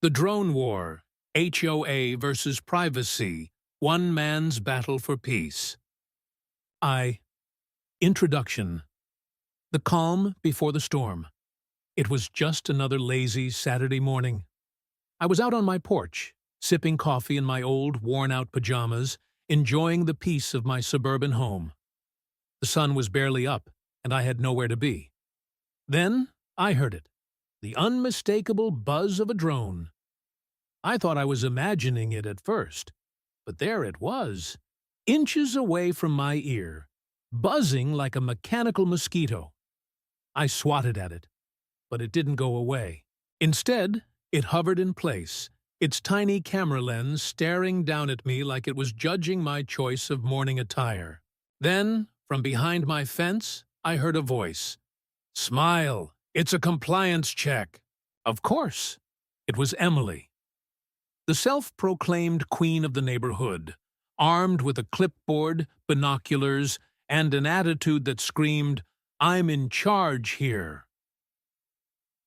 The Drone War, HOA versus Privacy, One Man's Battle for Peace. Introduction. The calm before the storm. It was just another lazy Saturday morning. I was out on my porch, sipping coffee in my old, worn-out pajamas, enjoying the peace of my suburban home. The sun was barely up, and I had nowhere to be. Then I heard it, the unmistakable buzz of a drone. I thought I was imagining it at first, but there it was, inches away from my ear, buzzing like a mechanical mosquito. I swatted at it, but it didn't go away. Instead, it hovered in place, its tiny camera lens staring down at me like it was judging my choice of morning attire. Then, from behind my fence, I heard a voice. "Smile, it's a compliance check." Of course, it was Emily. The self-proclaimed queen of the neighborhood, armed with a clipboard, binoculars, and an attitude that screamed, "I'm in charge here."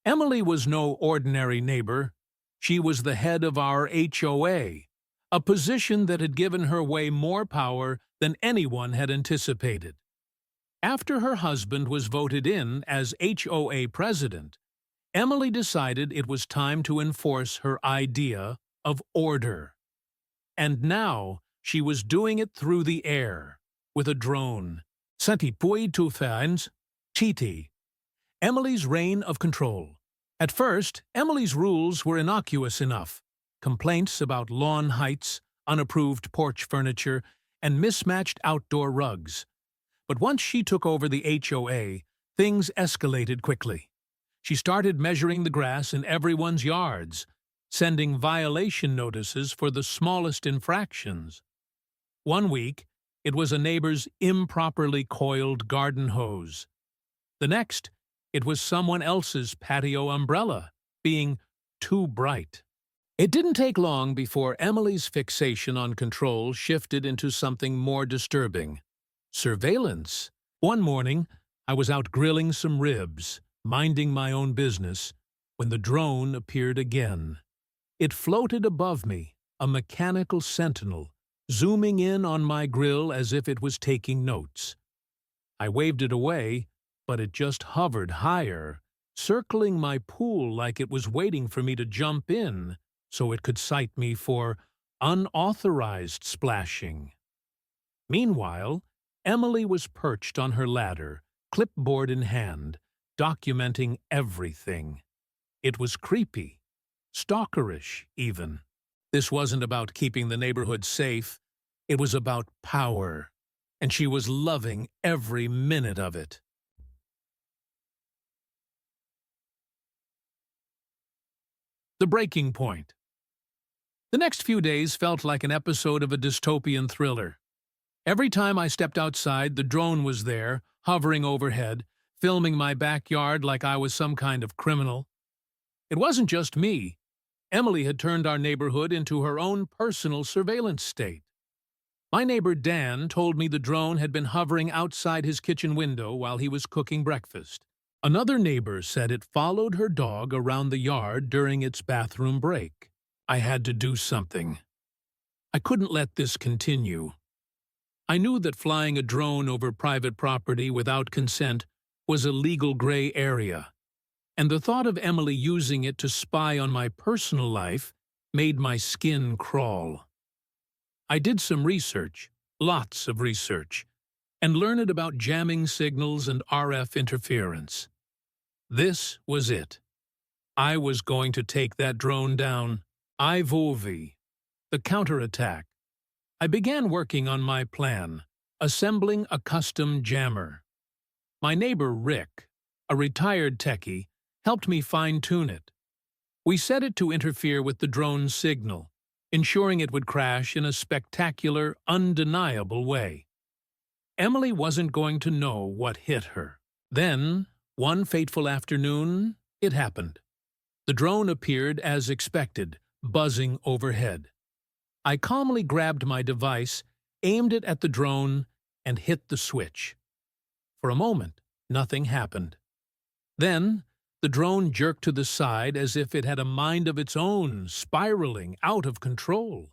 Emily was no ordinary neighbor. She was the head of our HOA, a position that had given her way more power than anyone had anticipated. After her husband was voted in as HOA president, Emily decided it was time to enforce her idea of order. And now she was doing it through the air, with a drone. Senti poi tu fans, Titi. Emily's reign of control. At first, Emily's rules were innocuous enough. Complaints about lawn heights, unapproved porch furniture, and mismatched outdoor rugs. But once she took over the HOA, things escalated quickly. She started measuring the grass in everyone's yards, sending violation notices for the smallest infractions. One week, it was a neighbor's improperly coiled garden hose. The next, it was someone else's patio umbrella, being too bright. It didn't take long before Emily's fixation on control shifted into something more disturbing. Surveillance. One morning, I was out grilling some ribs, minding my own business, when the drone appeared again. It floated above me, a mechanical sentinel, zooming in on my grill as if it was taking notes. I waved it away, but it just hovered higher, circling my pool like it was waiting for me to jump in so it could cite me for unauthorized splashing. Meanwhile, Emily was perched on her ladder, clipboard in hand, documenting everything. It was creepy. Stalkerish, even. This wasn't about keeping the neighborhood safe. It was about power, and she was loving every minute of it. The breaking point. The next few days felt like an episode of a dystopian thriller. Every time I stepped outside, the drone was there, hovering overhead, filming my backyard like I was some kind of criminal. It wasn't just me. Emily had turned our neighborhood into her own personal surveillance state. My neighbor Dan told me the drone had been hovering outside his kitchen window while he was cooking breakfast. Another neighbor said it followed her dog around the yard during its bathroom break. I had to do something. I couldn't let this continue. I knew that flying a drone over private property without consent was a legal gray area, and the thought of Emily using it to spy on my personal life made my skin crawl. I did some research, lots of research, and learned about jamming signals and RF interference. This was it. I was going to take that drone down. Invade, the counterattack. I began working on my plan, assembling a custom jammer. My neighbor Rick, a retired techie, helped me fine-tune it. We set it to interfere with the drone's signal, ensuring it would crash in a spectacular, undeniable way. Emily wasn't going to know what hit her. Then, one fateful afternoon, it happened. The drone appeared as expected, buzzing overhead. I calmly grabbed my device, aimed it at the drone, and hit the switch. For a moment, nothing happened. Then, The drone jerked to the side as if it had a mind of its own, spiraling out of control.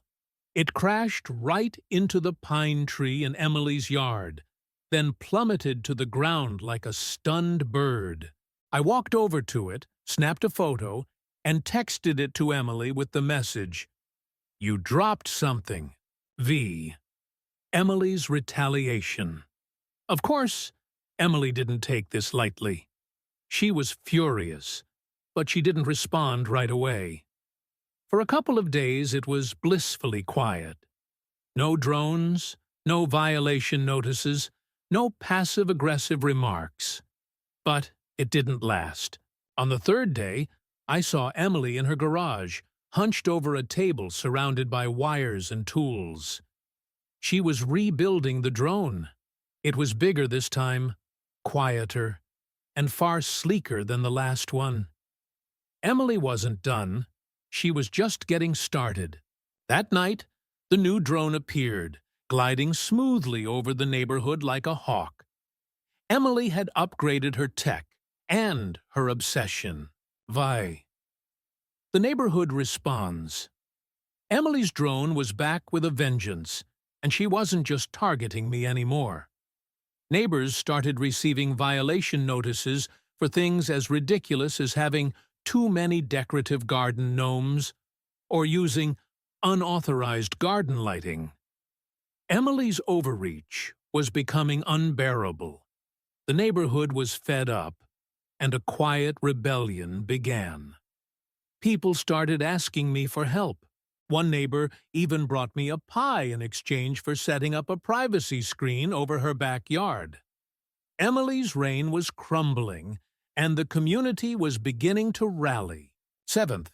It crashed right into the pine tree in Emily's yard, then plummeted to the ground like a stunned bird. I walked over to it, snapped a photo, and texted it to Emily with the message, "You dropped something. V." Emily's retaliation. Of course, Emily didn't take this lightly. She was furious, but she didn't respond right away. For a couple of days it was blissfully quiet. No drones, no violation notices, no passive-aggressive remarks. But it didn't last. On the third day, I saw Emily in her garage, hunched over a table surrounded by wires and tools. She was rebuilding the drone. It was bigger this time, quieter, and far sleeker than the last one. Emily wasn't done. She was just getting started. That night, the new drone appeared, gliding smoothly over the neighborhood like a hawk. Emily had upgraded her tech and her obsession. Vi. The neighborhood responds. Emily's drone was back with a vengeance, and she wasn't just targeting me anymore. Neighbors started receiving violation notices for things as ridiculous as having too many decorative garden gnomes or using unauthorized garden lighting. Emily's overreach was becoming unbearable. The neighborhood was fed up, and a quiet rebellion began. People started asking me for help. One neighbor even brought me a pie in exchange for setting up a privacy screen over her backyard. Emily's reign was crumbling, and the community was beginning to rally. 7th,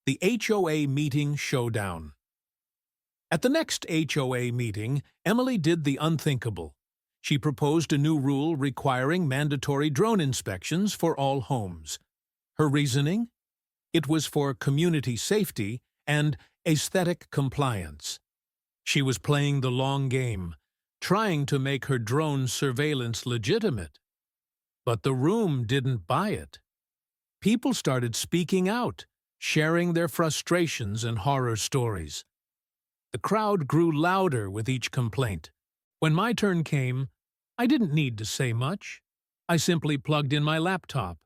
the HOA meeting showdown. At the next HOA meeting, Emily did the unthinkable. She proposed a new rule requiring mandatory drone inspections for all homes. Her reasoning? It was for community safety and aesthetic compliance. She was playing the long game, trying to make her drone surveillance legitimate. But the room didn't buy it. People started speaking out, sharing their frustrations and horror stories. The crowd grew louder with each complaint. When my turn came, I didn't need to say much. I simply plugged in my laptop,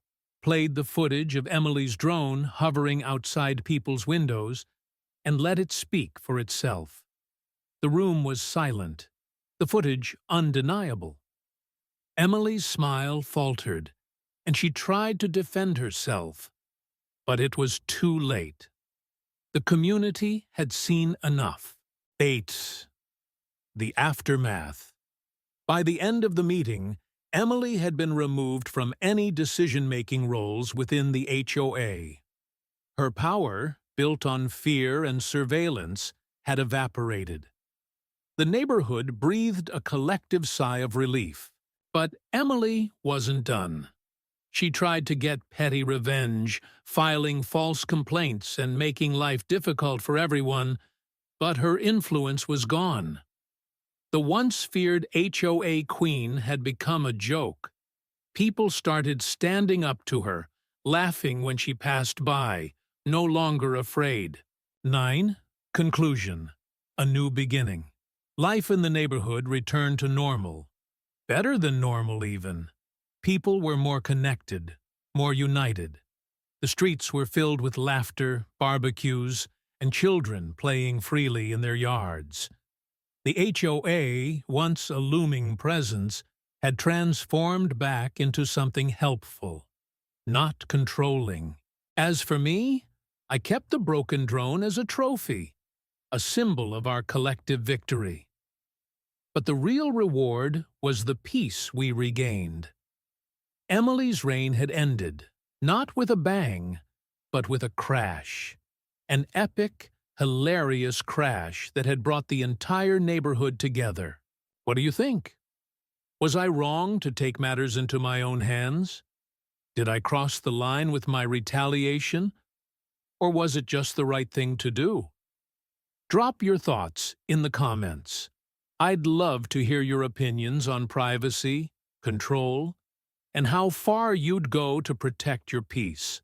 played the footage of Emily's drone hovering outside people's windows, and let it speak for itself. The room was silent, the footage undeniable. Emily's smile faltered, and she tried to defend herself, but it was too late. The community had seen enough. 8. The aftermath. By the end of the meeting, Emily had been removed from any decision-making roles within the HOA. Her power, built on fear and surveillance, had evaporated. The neighborhood breathed a collective sigh of relief. But Emily wasn't done. She tried to get petty revenge, filing false complaints and making life difficult for everyone, but her influence was gone. The once feared HOA queen had become a joke. People started standing up to her, laughing when she passed by, no longer afraid. 9. Conclusion. A new beginning. Life in the neighborhood returned to normal. Better than normal, even. People were more connected, more united. The streets were filled with laughter, barbecues, and children playing freely in their yards. The HOA, once a looming presence, had transformed back into something helpful, not controlling. As for me, I kept the broken drone as a trophy, a symbol of our collective victory. But the real reward was the peace we regained. Emily's reign had ended, not with a bang, but with a crash. An epic, hilarious crash that had brought the entire neighborhood together. What do you think? Was I wrong to take matters into my own hands? Did I cross the line with my retaliation? Or was it just the right thing to do? Drop your thoughts in the comments. I'd love to hear your opinions on privacy, control, and how far you'd go to protect your peace.